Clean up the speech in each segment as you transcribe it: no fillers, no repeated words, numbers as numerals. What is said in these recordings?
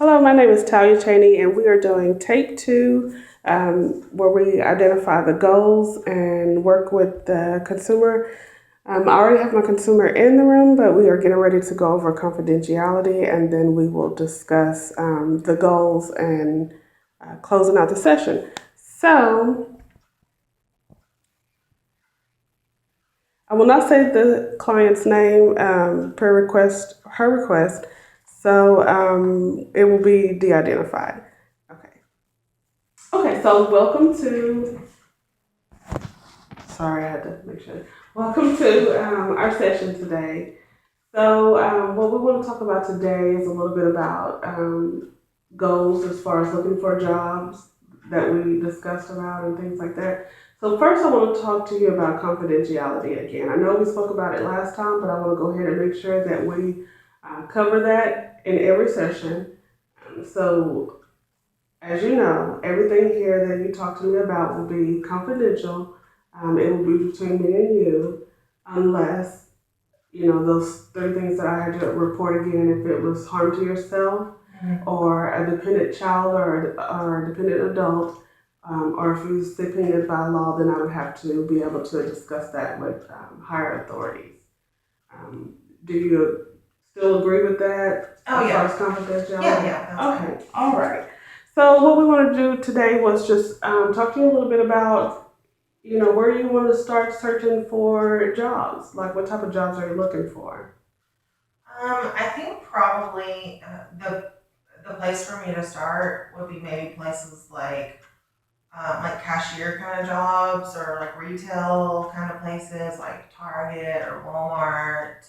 Hello, my name is Talia Cheney, and we are doing take two, where we identify the goals and work with the consumer. I already have my consumer in the room, but we are getting ready to go over confidentiality, and then we will discuss the goals and closing out the session. So, I will not say the client's name per request, her request, so it will be de-identified. Okay. Okay, so welcome to, sorry, I had to make sure. Welcome to our session today. So, what we want to talk about today is a little bit about goals as far as looking for jobs that we discussed about and things like that. So, first, I want to talk to you about confidentiality again. I know we spoke about it last time, but I want to go ahead and make sure that we cover that in every session. So, as you know, everything here that you talk to me about will be confidential. It will be between me and you, unless, those three things that I had to report again, if it was harm to yourself, or a dependent child, or a dependent adult, or if it was dependent by law, then I would have to be able to discuss that with higher authorities. Do you still agree with that? Oh, yeah. As far as confidentiality? Yeah. Okay, all right. So what we want to do today was just talk to you a little bit about, where you want to start searching for jobs. Like, what type of jobs are you looking for? I think probably the place for me to start would be maybe places like cashier kind of jobs, or like retail kind of places like Target or Walmart.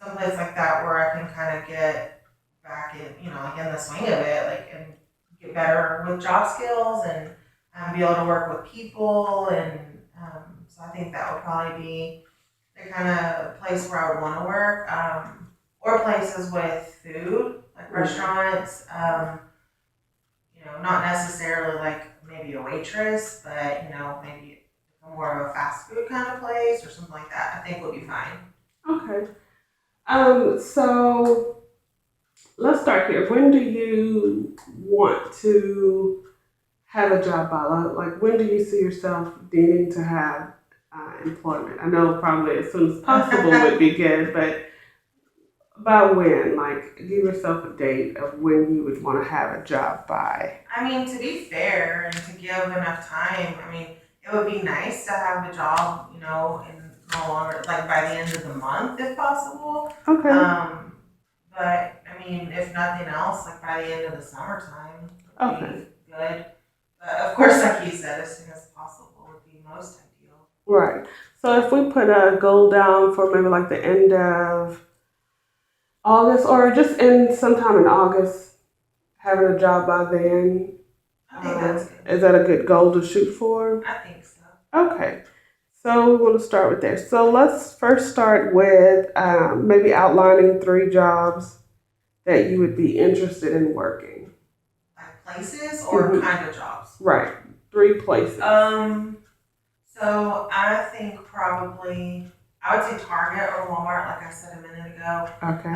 Someplace like that where I can kind of get back like in the swing of it, like, and get better with job skills, and be able to work with people. And so I think that would probably be the kind of place where I would want to work, or places with food, like restaurants. Not necessarily like maybe a waitress, but maybe more of a fast food kind of place or something like that. I think would be fine. Okay. So let's start here. When do you want to have a job by? Like, when do you see yourself needing to have employment? I know probably as soon as possible would be good, but by when? Like, give yourself a date of when you would want to have a job by. I mean, to be fair and to give enough time, I mean, it would be nice to have a job, in no longer, like by the end of the month if possible. Okay. But I mean, if nothing else, like by the end of the summertime would be good. But of course, like you said, as soon as possible would be most ideal. Right. So if we put a goal down for maybe like the end of August, or just in sometime in August, having a job by then. I think that's good. Is that a good goal to shoot for? I think so. Okay. So we want to start with there. So let's first start with maybe outlining 3 jobs that you would be interested in working. Like places or kind of jobs? Right. 3 places. So I think probably I would say Target or Walmart, like I said a minute ago. Okay.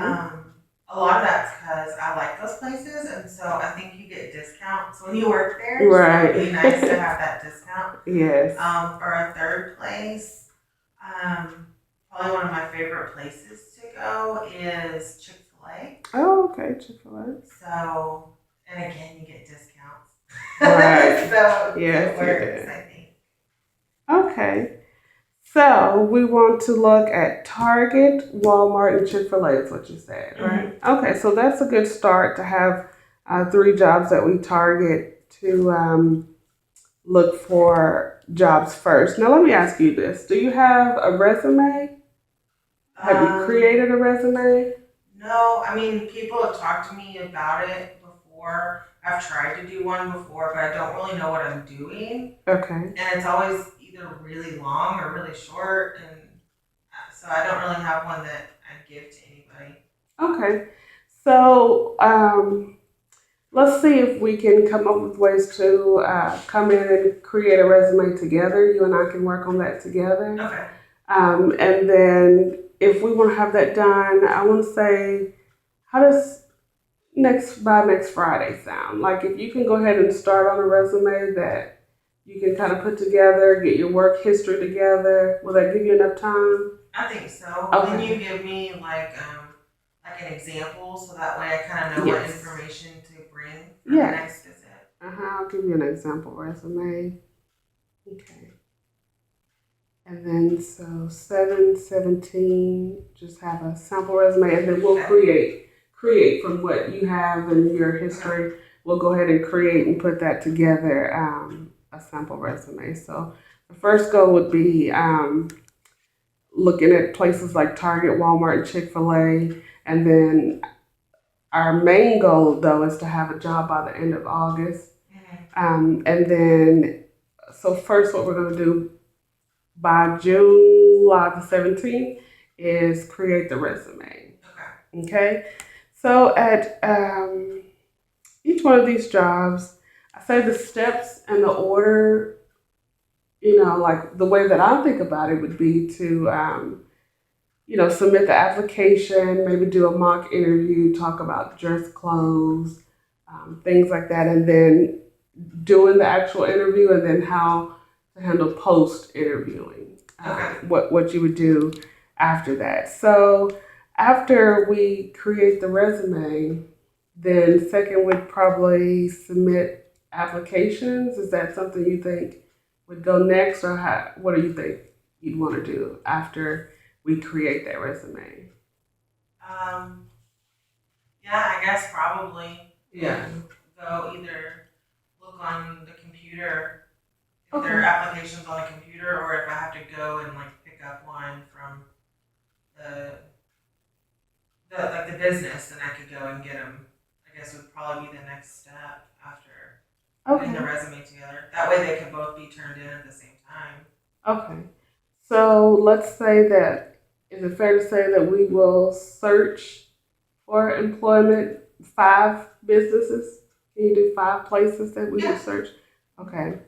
A lot of that's because I like those places, and so I think you get discounts when you work there. Right. So it'd be nice to have that discount. Yes. For a third place, probably one of my favorite places to go is Chick-fil-A. Oh, okay, Chick-fil-A. So, and again, you get discounts. Right. So yes, it works, I think. Okay. So we want to look at Target, Walmart, and Chick-fil-A is what you said, right? Mm-hmm. Okay, so that's a good start to have 3 jobs that we target to look for jobs first. Now let me ask you this. Do you have a resume? Have you created a resume? No, I mean, people have talked to me about it before. I've tried to do one before, but I don't really know what I'm doing. Okay. And it's always either really long or really short, and so I don't really have one that I give to anybody. Okay, so let's see if we can come up with ways to come in and create a resume together. You and I can work on that together. Okay. And then if we want to have that done, I want to say, how does by next Friday sound? Like if you can go ahead and start on a resume that you can kind of put together, get your work history together, will that give you enough time? I think so. Okay. Can you give me like an example so that way I kind of know what Yes. information to bring for the Yes. next visit? I'll give you an example resume. Okay. And then so 717, just have a sample resume, and then we'll create from what you have in your history. We'll go ahead and create and put that together, a sample resume. So the first goal would be looking at places like Target, Walmart, and Chick-fil-A, and then our main goal though is to have a job by the end of August. And then so first, what we're going to do by July the 17th is create the resume. Okay. So at each one of these jobs, I say the steps and the order, like the way that I think about it would be to, submit the application, maybe do a mock interview, talk about dress clothes, things like that, and then doing the actual interview, and then how to handle post interviewing, what you would do after that. So after we create the resume, then second would probably submit applications. Is that something you think would go next, or what do you think you'd want to do after we create that resume? Yeah, I guess probably. Yeah. Go either look on the computer if there are applications on the computer, or if I have to go and like pick up one from the business, then I could go and get them. I guess would probably be the next step after putting the resume together. That way they can both be turned in at the same time. Okay. So let's say that, is it fair to say that we will search for employment 5 businesses? Can you do 5 places that we would search? Okay.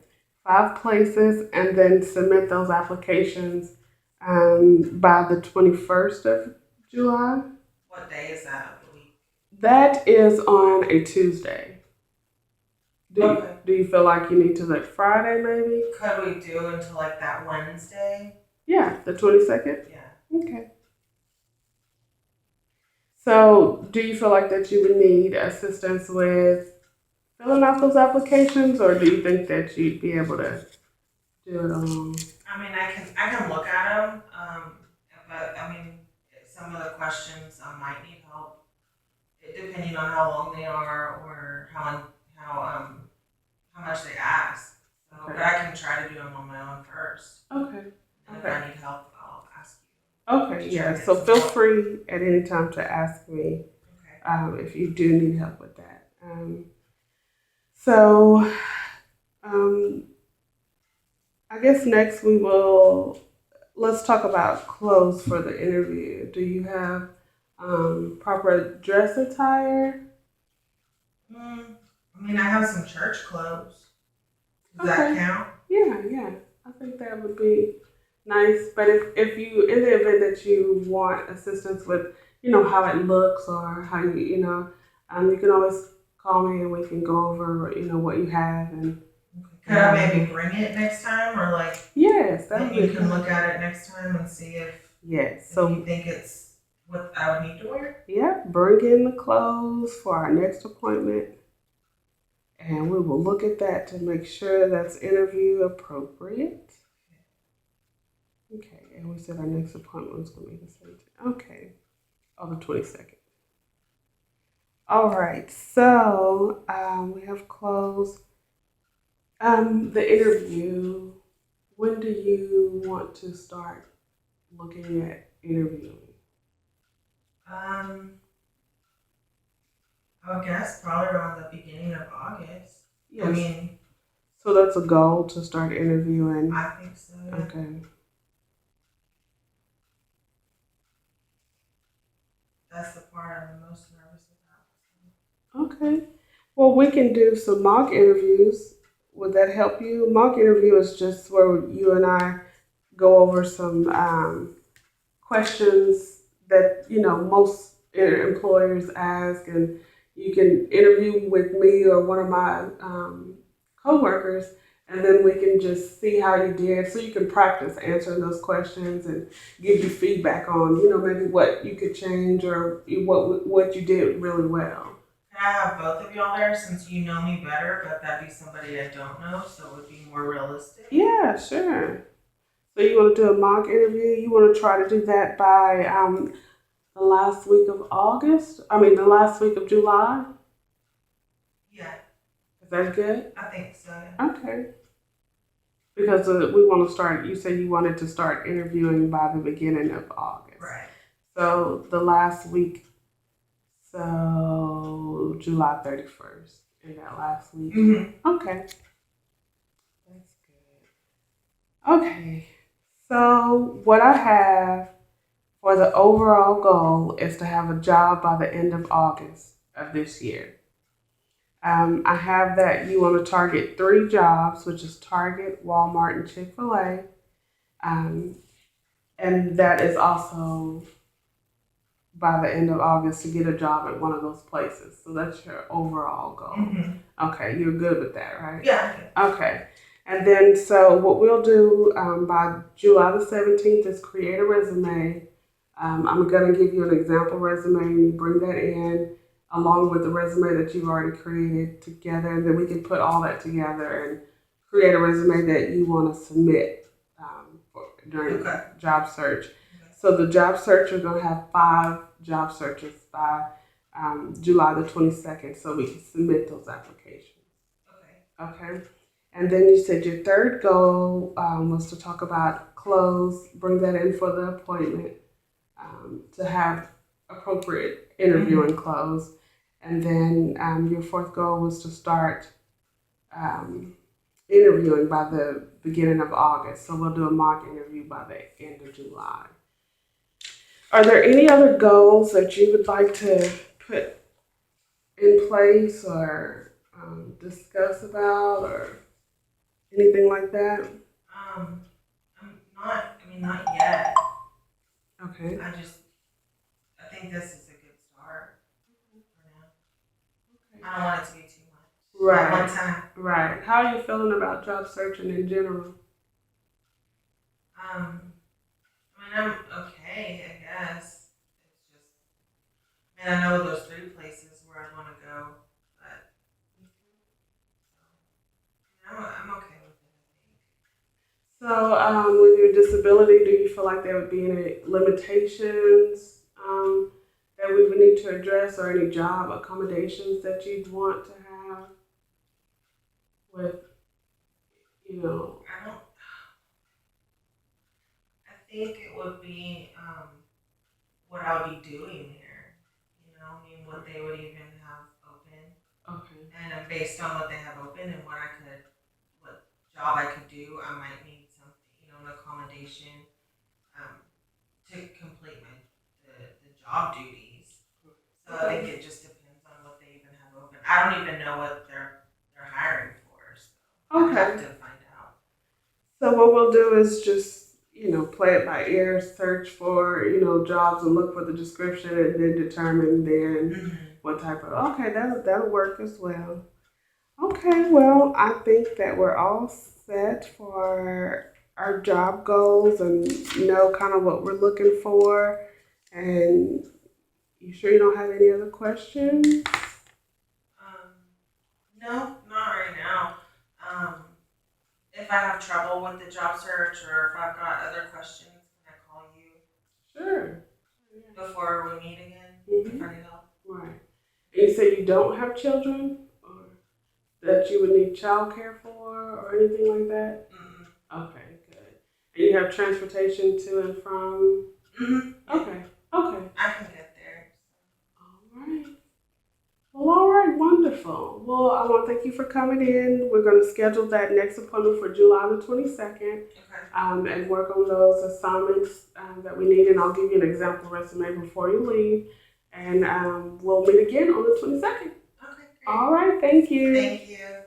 5 places, and then submit those applications by the 21st of July. What day is that of the week? That is on a Tuesday. Do you feel like you need to like Friday maybe? Could we do until like that Wednesday? Yeah, the 22nd? Yeah. Okay. So do you feel like that you would need assistance with filling out those applications, or do you think that you'd be able to do it alone? I mean, I can look at them, but I mean, some of the questions I might need help, depending on how long they are or how much they ask. So, but I can try to do them on my own first. Okay. And if I need help, I'll ask you. Okay. Yeah. So feel free at any time to ask me if you do need help with that. I guess next let's talk about clothes for the interview. Do you have proper dress attire? I mean, I have some church clothes. Does that count? Yeah. I think that would be nice. But if you, in the event that you want assistance with, how it looks or how you can always call me and we can go over, what you have. And could I maybe bring it next time, or like? Yes, you can look at it next time and see if. Yes. So you think it's what I would need to wear? Yeah, bring in the clothes for our next appointment, and we will look at that to make sure that's interview appropriate. Okay, and we said our next appointment was going to be the 17th. Okay, the 22nd. All right, so we have clothes. The interview. When do you want to start looking at interviewing? I would guess probably around the beginning of August. Yes. I mean, so that's a goal to start interviewing. I think so. Yeah. Okay. That's the part I'm the most nervous about. Okay. Well, we can do some mock interviews. Would that help you? Mock interview is just where you and I go over some questions that most employers ask, and you can interview with me or one of my coworkers, and then we can just see how you did, so you can practice answering those questions and give you feedback on, maybe what you could change or what you did really well. Can I have both of y'all there since you know me better, but that'd be somebody I don't know, so it would be more realistic? Yeah, sure. So you want to do a mock interview? You want to try to do that by the last week of August? I mean, the last week of July? Yeah, Is that good? I think so. Yeah. Okay. Because we want to start, you said you wanted to start interviewing by the beginning of August. Right. So the last week, so July 31st, in that last week. Mm-hmm. Okay. That's good. Okay. So what I have for the overall goal is to have a job by the end of August of this year. I have that you want to target 3 jobs, which is Target, Walmart, and Chick-fil-A. Um, and that is also by the end of August to get a job at one of those places. So that's your overall goal. Mm-hmm. Okay, you're good with that, right? Yeah. Okay. And then, so what we'll do by July the 17th is create a resume. I'm going to give you an example resume, and you bring that in along with the resume that you've already created together, and then we can put all that together and create a resume that you want to submit during job search. Okay. So the job search, we're going to have 5 job searches by July the 22nd, so we can submit those applications. Okay. And then you said your third goal was to talk about clothes, bring that in for the appointment, to have appropriate interviewing clothes. And then your fourth goal was to start interviewing by the beginning of August. So we'll do a mock interview by the end of July. Are there any other goals that you would like to put in place or discuss about or anything like that? I'm not yet. Okay. I think this is a good start for now. Okay. I don't want it to be too much. Right. At one time. Right. How are you feeling about job searching in general? I'm okay, I guess. It's just, I know those 3 places where I want to go, but I'm okay with it, I think. So, with your disability, do you feel like there would be any limitations that we would need to address, or any job accommodations that you'd want to have with, I think it would be what I would be doing here. What they would even have open. Okay. And based on what they have open and what job I could do, I might need something, an accommodation to complete the job duties. So I think it just depends on what they even have open. I don't even know what they're hiring for. So I have to find out. So what we'll do is just play it by ear, search for jobs and look for the description, and then determine then what type of. Okay, that'll work as well. Okay, well, I think that we're all set for our job goals and know kind of what we're looking for. And you sure you don't have any other questions? No, not right now. If I have trouble with the job search or if I've got other questions, can I call you? Sure. Before we meet again, if I need help. Right. And you say you don't have children, or that you would need childcare for, or anything like that? Mm-hmm. Okay, good. And you have transportation to and from? Mm-hmm. Okay. I can get there. All right. Well, all right, wonderful. Well, I want to thank you for coming in. We're going to schedule that next appointment for July the 22nd. Okay. And work on those assignments that we need. And I'll give you an example resume before you leave. And we'll meet again on the 22nd. Okay, great. All right, thank you. Thank you.